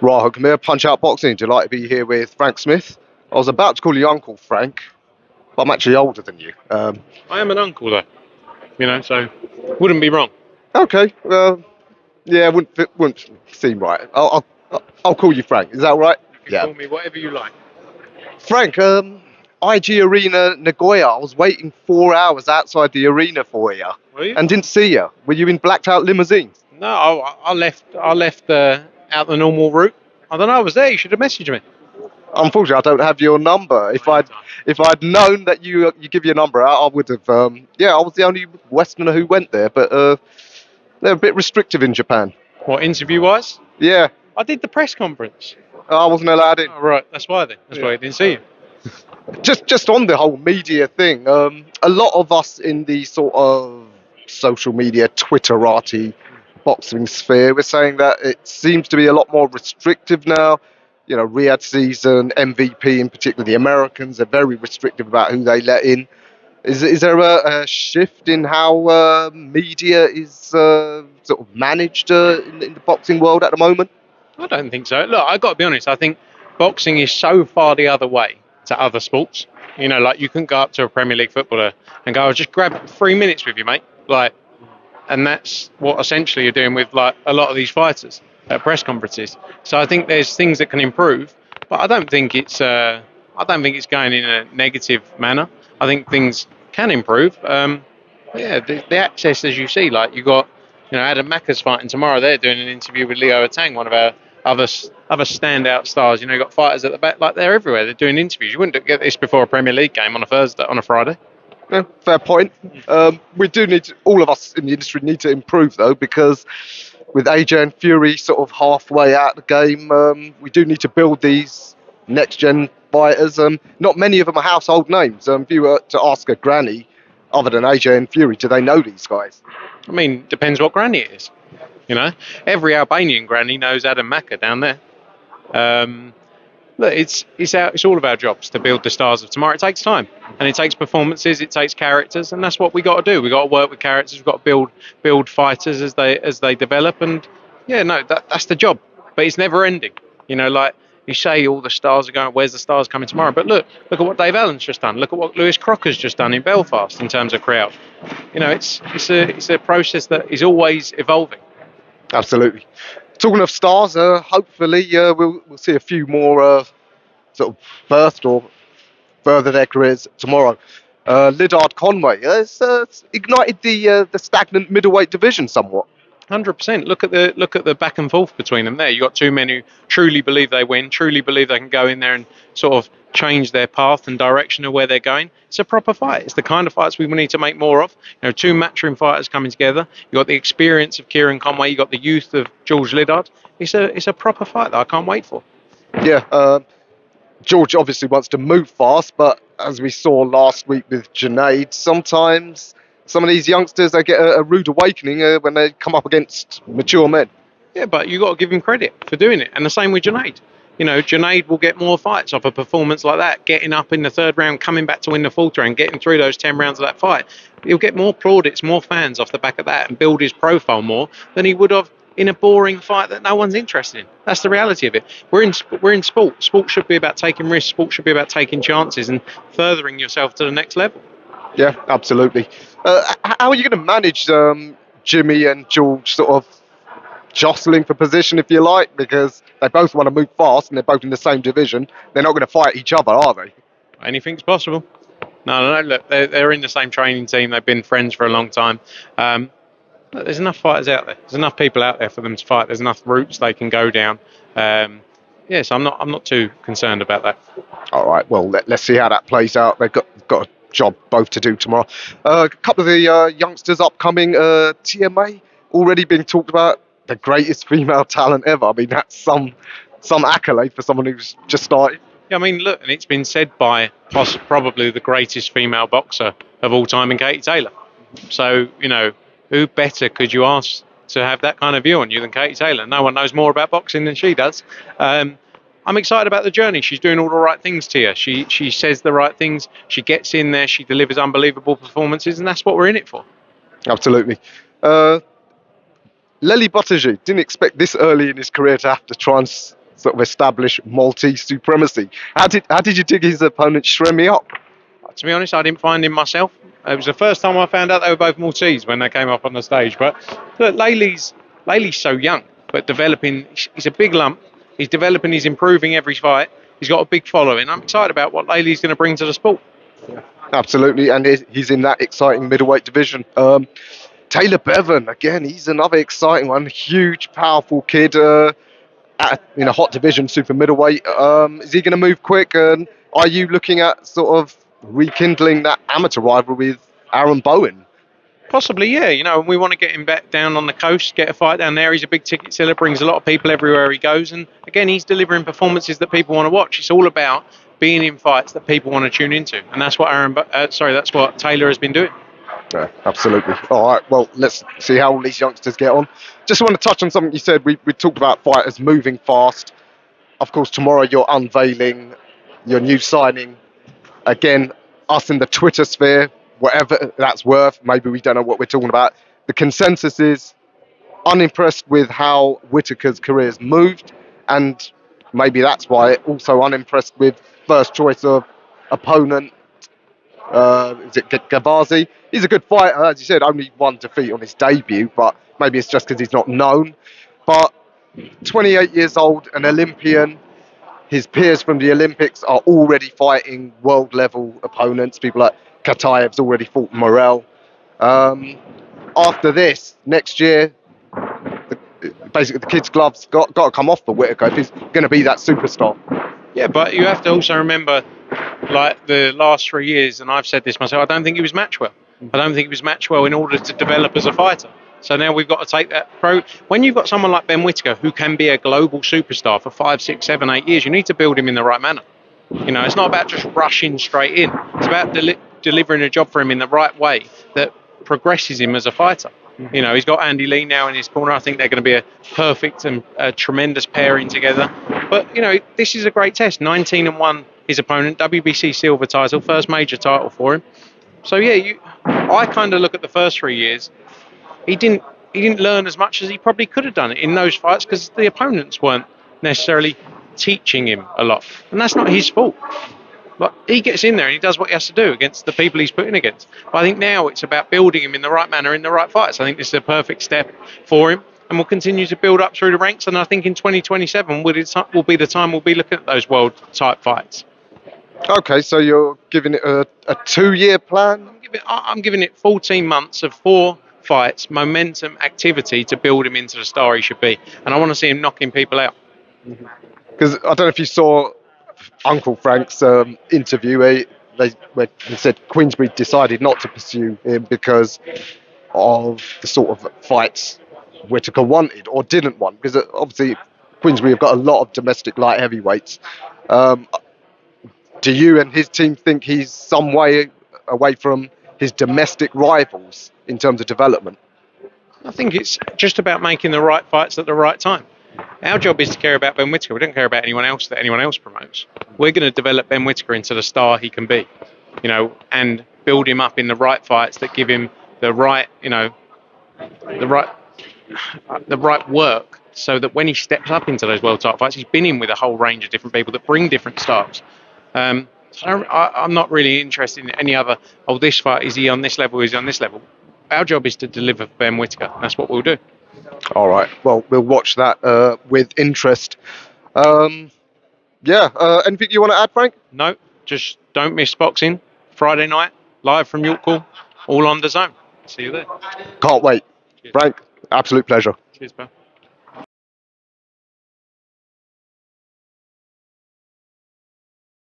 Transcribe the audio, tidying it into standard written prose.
Right, come here, Punch Out Boxing. Delighted to be here with Frank Smith. I was about to call you Uncle Frank, but I'm actually older than you. I am an uncle though, so wouldn't be wrong. Okay, yeah, wouldn't seem right. I'll call you Frank. Is that all right? You can call me whatever you like. Frank, IG Arena Nagoya. I was waiting 4 hours outside the arena for you, Were you? and didn't see you. Were you in blacked out limousines? No, I left out the normal route. I don't know. I was there. You should have messaged me. Unfortunately, I don't have your number. If I'd known that you give your number out, I would have. Yeah, I was the only Westerner who went there, but they're a bit restrictive in Japan. What, interview wise? Yeah, I did the press conference. I wasn't allowed in. Oh, right, that's why then. That's why I didn't see you. Just on the whole media thing, a lot of us in the sort of social media Twitterati boxing sphere, we're saying that it seems to be a lot more restrictive now. You know, Riyadh season, MVP in particular, the Americans are very restrictive about who they let in. Is there a shift in how media is sort of managed in the boxing world at the moment? I don't think so. Look, I've got to be honest. I think boxing is so far the other way to other sports. Like you couldn't go up to a Premier League footballer and go, "I'll just grab 3 minutes with you, mate." And that's what essentially you're doing with like a lot of these fighters at press conferences. So I think there's things that can improve, but I don't think it's going in a negative manner. I think things can improve. The access, as you see, like you got, Adam Macker's fighting tomorrow. They're doing an interview with Leo Atang, one of our other standout stars. You got fighters at the back, like they're everywhere. They're doing interviews. You wouldn't get this before a Premier League game on a Friday. Yeah, fair point. We do all of us in the industry need to improve though, because with AJ and Fury sort of halfway out the game, we do need to build these next gen fighters. Not many of them are household names. If you were to ask a granny, other than AJ and Fury, do they know these guys? I mean, depends what granny it is. Every Albanian granny knows Adam Macker down there. Look, it's all of our jobs to build the stars of tomorrow. It takes time, and it takes performances, it takes characters, and that's what we got to do. We got to work with characters. We've got to build fighters as they develop, and that's the job. But it's never ending. Like you say, all the stars are going. Where's the stars coming tomorrow? But look at what Dave Allen's just done. Look at what Lewis Crocker's just done in Belfast in terms of crowd. It's a process that is always evolving. Absolutely. Talking of stars, hopefully we'll see a few more sort of birthed or further their careers tomorrow. Liddard Conway has ignited the stagnant middleweight division somewhat. 100%. Look at the back and forth between them there. You got two men who truly believe they win, truly believe they can go in there and sort of change their path and direction of where they're going. It's a proper fight. It's the kind of fights we need to make more of. Two MATCHROOM fighters coming together. You got the experience of KIERON Conway. You got the youth of George Liddard. It's a proper fight that I can't wait for. Yeah. George obviously wants to move fast, but as we saw last week with Junaid, sometimes some of these youngsters, they get a rude awakening when they come up against mature men. Yeah, but you got to give him credit for doing it. And the same with Junaid. Junaid will get more fights off a performance like that, getting up in the third round, coming back to win the fourth round, getting through those 10 rounds of that fight. He'll get more plaudits, more fans off the back of that and build his profile more than he would have in a boring fight that no one's interested in. That's the reality of it. We're in sport. Sport should be about taking risks. Sport should be about taking chances and furthering yourself to the next level. Yeah, absolutely. How are you going to manage Jimmy and George sort of jostling for position, if you like, because they both want to move fast and they're both in the same division? They're not going to fight each other, are they? Anything's possible. No. Look, they're in the same training team. They've been friends for a long time. Look, there's enough fighters out there. There's enough people out there for them to fight. There's enough routes they can go down. So I'm not too concerned about that. All right. Well, let's see how that plays out. They've got a job both to do tomorrow. A couple of the youngsters upcoming. TMA already being talked about. The greatest female talent ever. I mean, that's some accolade for someone who's just started. Yeah, I mean, look, and it's been said by probably the greatest female boxer of all time in Katie Taylor. So, who better could you ask to have that kind of view on you than Katie Taylor? No one knows more about boxing than she does. I'm excited about the journey. She's doing all the right things, Tia. She says the right things. She gets in there. She delivers unbelievable performances, and that's what we're in it for. Absolutely. Lely Buttigieg didn't expect this early in his career to have to try and sort of establish Maltese supremacy. How did you dig his opponent Shremi up? To be honest, I didn't find him myself. It was the first time I found out they were both Maltese when they came up on the stage. But look, Lely's so young, but developing. He's a big lump. He's developing. He's improving every fight. He's got a big following. I'm excited about what Lely's going to bring to the sport. Absolutely, and he's in that exciting middleweight division. Taylor Bevan, again, he's another exciting one. Huge, powerful kid in a hot division, super middleweight. Is he going to move quick? And are you looking at sort of rekindling that amateur rival with Aaron Bowen? Possibly, yeah. And we want to get him back down on the coast, get a fight down there. He's a big ticket seller, brings a lot of people everywhere he goes. And again, he's delivering performances that people want to watch. It's all about being in fights that people want to tune into. And that's what that's what Taylor has been doing. Yeah, absolutely. All right, well, let's see how all these youngsters get on. Just want to touch on something you said. We talked about fighters moving fast. Of course, tomorrow you're unveiling your new signing. Again, us in the Twitter sphere, whatever that's worth, maybe we don't know what we're talking about. The consensus is unimpressed with how Whittaker's career's moved, and maybe that's why also unimpressed with first choice of opponent. Is it Gavazi? He's a good fighter, as you said, only one defeat on his debut, but maybe it's just because he's not known. But 28 years old, an Olympian. His peers from the Olympics are already fighting world-level opponents. People like Kataev's already fought Morel. After this, next year, basically the kid's gloves got to come off for Whittaker if he's going to be that superstar. Yeah, but you have to also remember, like the last 3 years, and I've said this myself, I don't think he was matched well. I don't think he was matched well in order to develop as a fighter. So now we've got to take that pro. When you've got someone like Ben Whittaker who can be a global superstar for 5, 6, 7, 8 years, you need to build him in the right manner. It's not about just rushing straight in. It's about delivering a job for him in the right way that progresses him as a fighter. He's got Andy Lee now in his corner. I think they're going to be a perfect and a tremendous pairing together. But, this is a great test. 19-1 his opponent, WBC silver title, first major title for him. So, yeah, I kind of look at the first 3 years. He didn't learn as much as he probably could have done in those fights because the opponents weren't necessarily teaching him a lot. And that's not his fault. But he gets in there and he does what he has to do against the people he's putting against. But I think now it's about building him in the right manner, in the right fights. I think this is a perfect step for him. And we'll continue to build up through the ranks. And I think in 2027 will be the time we'll be looking at those world-type fights. Okay, so you're giving it a 2-year plan? I'm giving it 14 months of 4 fights, momentum, activity to build him into the star he should be. And I want to see him knocking people out. Because I don't know if you saw Uncle Frank's interview where he said Queensberry decided not to pursue him because of the sort of fights Whittaker wanted or didn't want. Because obviously Queensberry have got a lot of domestic light heavyweights. Do you and his team think he's some way away from his domestic rivals in terms of development? I think it's just about making the right fights at the right time. Our job is to care about Ben Whittaker. We don't care about anyone else that anyone else promotes. We're going to develop Ben Whittaker into the star he can be, and build him up in the right fights that give him the right work, so that when he steps up into those world title fights, he's been in with a whole range of different people that bring different styles. So I'm not really interested in any other, this fight, is he on this level, is he on this level? Our job is to deliver Ben Whittaker. That's what we'll do. All right. Well, we'll watch that with interest. Anything you want to add, Frank? No, just don't miss boxing. Friday night, live from York Hall, all on dazn. See you there. Can't wait. Cheers. Frank, absolute pleasure. Cheers, pal.